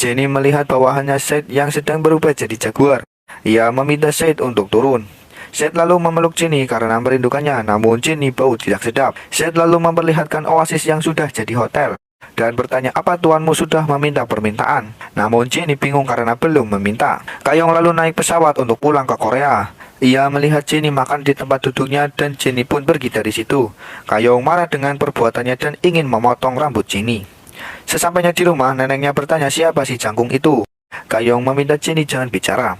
Jenny melihat bawahannya Seth yang sedang berubah jadi jaguar. Ia meminta Seth untuk turun. Seth lalu memeluk Jenny karena merindukannya, namun Jenny bau tidak sedap. Seth lalu memperlihatkan oasis yang sudah jadi hotel dan bertanya apa tuanmu sudah meminta permintaan. Namun Jenny bingung karena belum meminta. Kayong lalu naik pesawat untuk pulang ke Korea. Ia melihat Jenny makan di tempat duduknya dan Jenny pun pergi dari situ. Kayong marah dengan perbuatannya dan ingin memotong rambut Jenny. Sesampainya di rumah, neneknya bertanya siapa si jangkung itu. Kayong meminta Jenny jangan bicara.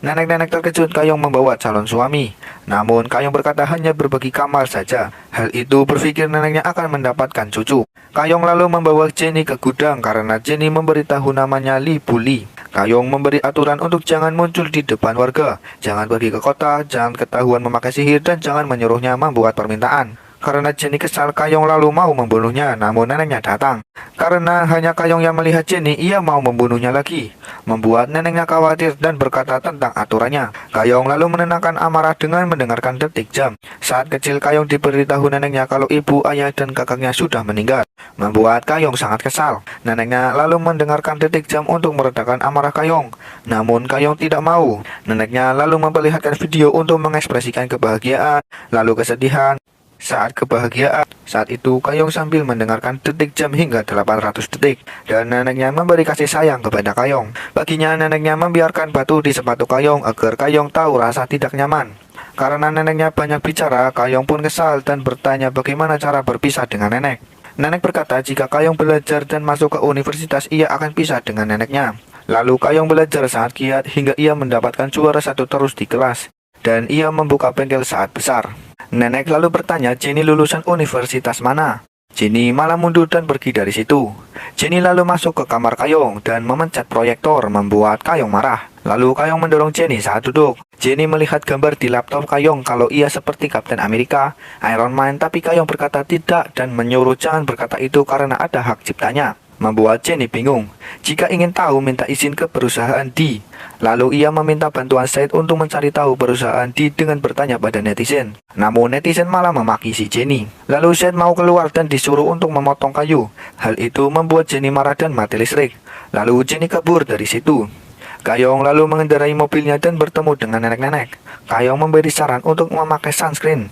Nenek-nenek terkejut Kayong membawa calon suami. Namun Kayong berkata hanya berbagi kamar saja. Hal itu berpikir neneknya akan mendapatkan cucu. Kayong lalu membawa Jenny ke gudang karena Jenny memberitahu namanya Lee Buli. Kayong memberi aturan untuk jangan muncul di depan warga, jangan pergi ke kota, jangan ketahuan memakai sihir, dan jangan menyuruhnya membuat permintaan. Karena Jenny kesal, Kayong lalu mau membunuhnya, namun neneknya datang. Karena hanya Kayong yang melihat Jenny, ia mau membunuhnya lagi, membuat neneknya khawatir dan berkata tentang aturannya. Kayong lalu menenangkan amarah dengan mendengarkan detik jam. Saat kecil, Kayong diberitahu neneknya kalau ibu, ayah, dan kakaknya sudah meninggal, membuat Kayong sangat kesal. Neneknya lalu mendengarkan detik jam untuk meredakan amarah Kayong, namun Kayong tidak mau. Neneknya lalu memperlihatkan video untuk mengekspresikan kebahagiaan, lalu kesedihan. Saat itu Kayong sambil mendengarkan detik jam hingga 800 detik, dan neneknya memberi kasih sayang kepada Kayong. Paginya neneknya membiarkan batu di sepatu Kayong agar Kayong tahu rasa tidak nyaman. Karena neneknya banyak bicara, Kayong pun kesal dan bertanya bagaimana cara berpisah dengan nenek. Nenek berkata jika Kayong belajar dan masuk ke universitas, ia akan pisah dengan neneknya. Lalu Kayong belajar sangat giat hingga ia mendapatkan juara 1 terus di kelas, dan ia membuka bengkel saat besar. Nenek lalu bertanya Jenny lulusan universitas mana. Jenny malah mundur dan pergi dari situ. Jenny lalu masuk ke kamar Kayong dan memencet proyektor, membuat Kayong marah. Lalu Kayong mendorong Jenny saat duduk. Jenny melihat gambar di laptop Kayong kalau ia seperti Kapten Amerika, Iron Man, tapi Kayong berkata tidak dan menyuruh jangan berkata itu karena ada hak ciptanya, membuat Jenny bingung. Jika ingin tahu, minta izin ke perusahaan D. Lalu ia meminta bantuan Seth untuk mencari tahu perusahaan D dengan bertanya pada netizen. Namun netizen malah memaki si Jenny. Lalu Seth mau keluar dan disuruh untuk memotong kayu. Hal itu membuat Jenny marah dan mati listrik. Lalu Jenny kabur dari situ. Kayong lalu mengendarai mobilnya dan bertemu dengan nenek-nenek. Kayong memberi saran untuk memakai sunscreen.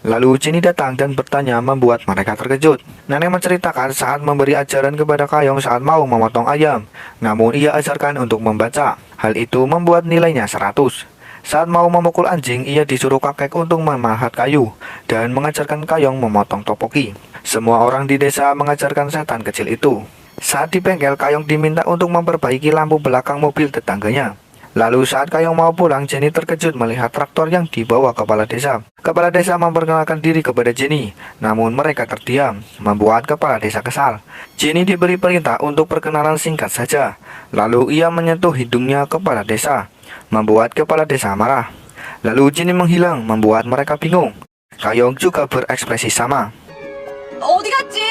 Lalu Jenny datang dan bertanya, membuat mereka terkejut. Nenek menceritakan saat memberi ajaran kepada Kayong saat mau memotong ayam, namun ia ajarkan untuk membaca. Hal itu membuat nilainya 100. Saat mau memukul anjing, ia disuruh kakek untuk memahat kayu dan mengajarkan Kayong memotong topoki. Semua orang di desa mengajarkan setan kecil itu. Saat di bengkel, Kayong diminta untuk memperbaiki lampu belakang mobil tetangganya. Lalu saat Kayong mau pulang, Jenny terkejut melihat traktor yang dibawa kepala desa. Kepala desa memperkenalkan diri kepada Jenny, namun mereka terdiam, membuat kepala desa kesal. Jenny diberi perintah untuk perkenalan singkat saja. Lalu ia menyentuh hidungnya kepala desa, membuat kepala desa marah. Lalu Jenny menghilang, membuat mereka bingung. Kayong juga berekspresi sama. 어디 갔지?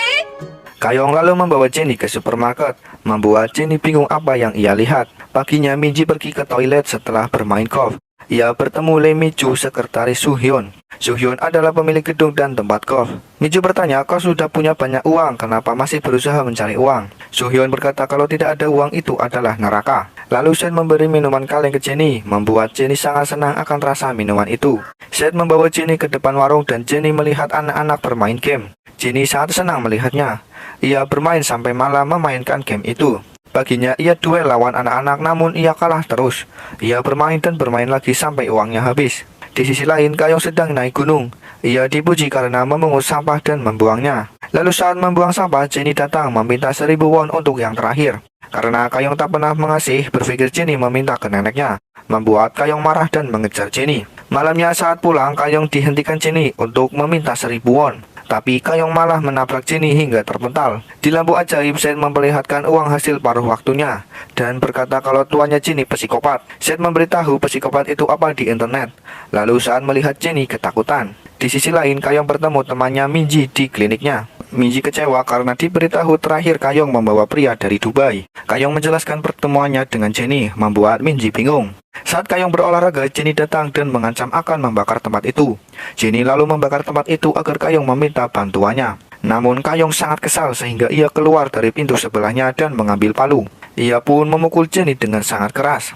Kayong lalu membawa Jenny ke supermarket, membuat Jenny bingung apa yang ia lihat. Paginya Minji pergi ke toilet setelah bermain golf. Ia bertemu Lee Miju, sekretaris Suhyun. Suhyun adalah pemilik gedung dan tempat golf. Miju bertanya, kau sudah punya banyak uang, kenapa masih berusaha mencari uang? Suhyun berkata kalau tidak ada uang itu adalah neraka. Lalu Seth memberi minuman kaleng ke Jenny, membuat Jenny sangat senang akan rasa minuman itu. Seth membawa Jenny ke depan warung dan Jenny melihat anak-anak bermain game. Jenny sangat senang melihatnya. Ia bermain sampai malam memainkan game itu. Paginya ia duel lawan anak-anak, namun ia kalah terus. Ia bermain dan bermain lagi sampai uangnya habis. Di sisi lain, Kayong sedang naik gunung. Ia dipuji karena memungut sampah dan membuangnya. Lalu saat membuang sampah, Jenny datang meminta 1000 won untuk yang terakhir. Karena Kayong tak pernah mengasih, berpikir Jenny meminta ke neneknya, membuat Kayong marah dan mengejar Jenny. Malamnya saat pulang, Kayong dihentikan Jenny untuk meminta 1000 won. Tapi Kayong malah menabrak Jenny hingga terpental. Di lampu ajaib, Seth memperlihatkan uang hasil paruh waktunya dan berkata kalau tuannya Jenny psikopat. Seth memberitahu psikopat itu apa di internet. Lalu saat melihat Jenny ketakutan. Di sisi lain, Kayong bertemu temannya Minji di kliniknya. Minji kecewa karena diberitahu terakhir Kayong membawa pria dari Dubai. Kayong menjelaskan pertemuannya dengan Jenny, membuat Minji bingung. Saat Kayong berolahraga, Jenny datang dan mengancam akan membakar tempat itu. Jenny lalu membakar tempat itu agar Kayong meminta bantuannya. Namun Kayong sangat kesal sehingga ia keluar dari pintu sebelahnya dan mengambil palu. Ia pun memukul Jenny dengan sangat keras.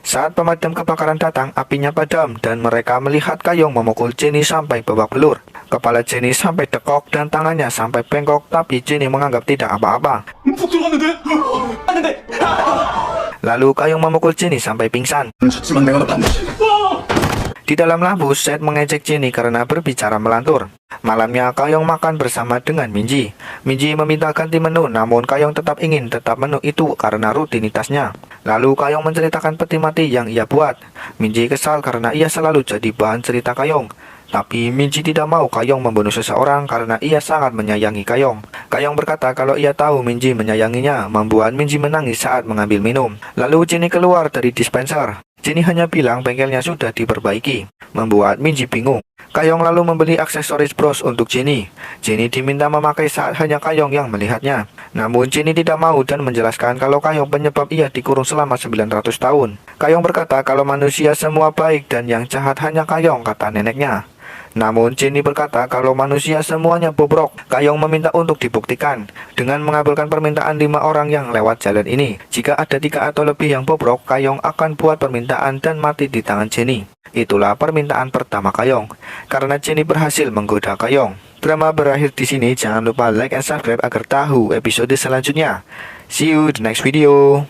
Saat pemadam kebakaran datang, apinya padam dan mereka melihat Kayong memukul Jenny sampai babak belur. Kepala Jenny sampai dekok dan tangannya sampai bengkok, tapi Jenny menganggap tidak apa-apa. Lalu Kayong memukul Jenny sampai pingsan. Di dalam labu, Seth mengejek Jenny karena berbicara melantur. Malamnya, Kayong makan bersama dengan Minji. Minji meminta ganti menu, namun Kayong tetap ingin menu itu karena rutinitasnya. Lalu Kayong menceritakan peti mati yang ia buat. Minji kesal karena ia selalu jadi bahan cerita Kayong. Tapi Minji tidak mau Kayong membunuh seseorang karena ia sangat menyayangi Kayong. Kayong berkata kalau ia tahu Minji menyayanginya, membuat Minji menangis saat mengambil minum. Lalu Jenny keluar dari dispenser. Jenny hanya bilang bengkelnya sudah diperbaiki, membuat Minji bingung. Kayong lalu membeli aksesoris bros untuk Jenny. Jenny diminta memakai saat hanya Kayong yang melihatnya. Namun Jenny tidak mau dan menjelaskan kalau Kayong penyebab ia dikurung selama 900 tahun. Kayong berkata kalau manusia semua baik dan yang jahat hanya Kayong, kata neneknya. Namun Jenny berkata kalau manusia semuanya bobrok. Kayong meminta untuk dibuktikan dengan mengabulkan permintaan 5 orang yang lewat jalan ini. Jika ada 3 atau lebih yang bobrok, Kayong akan buat permintaan dan mati di tangan Jenny. Itulah permintaan pertama Kayong. Karena Jenny berhasil menggoda Kayong. Drama berakhir di sini. Jangan lupa like and subscribe agar tahu episode selanjutnya. See you the next video.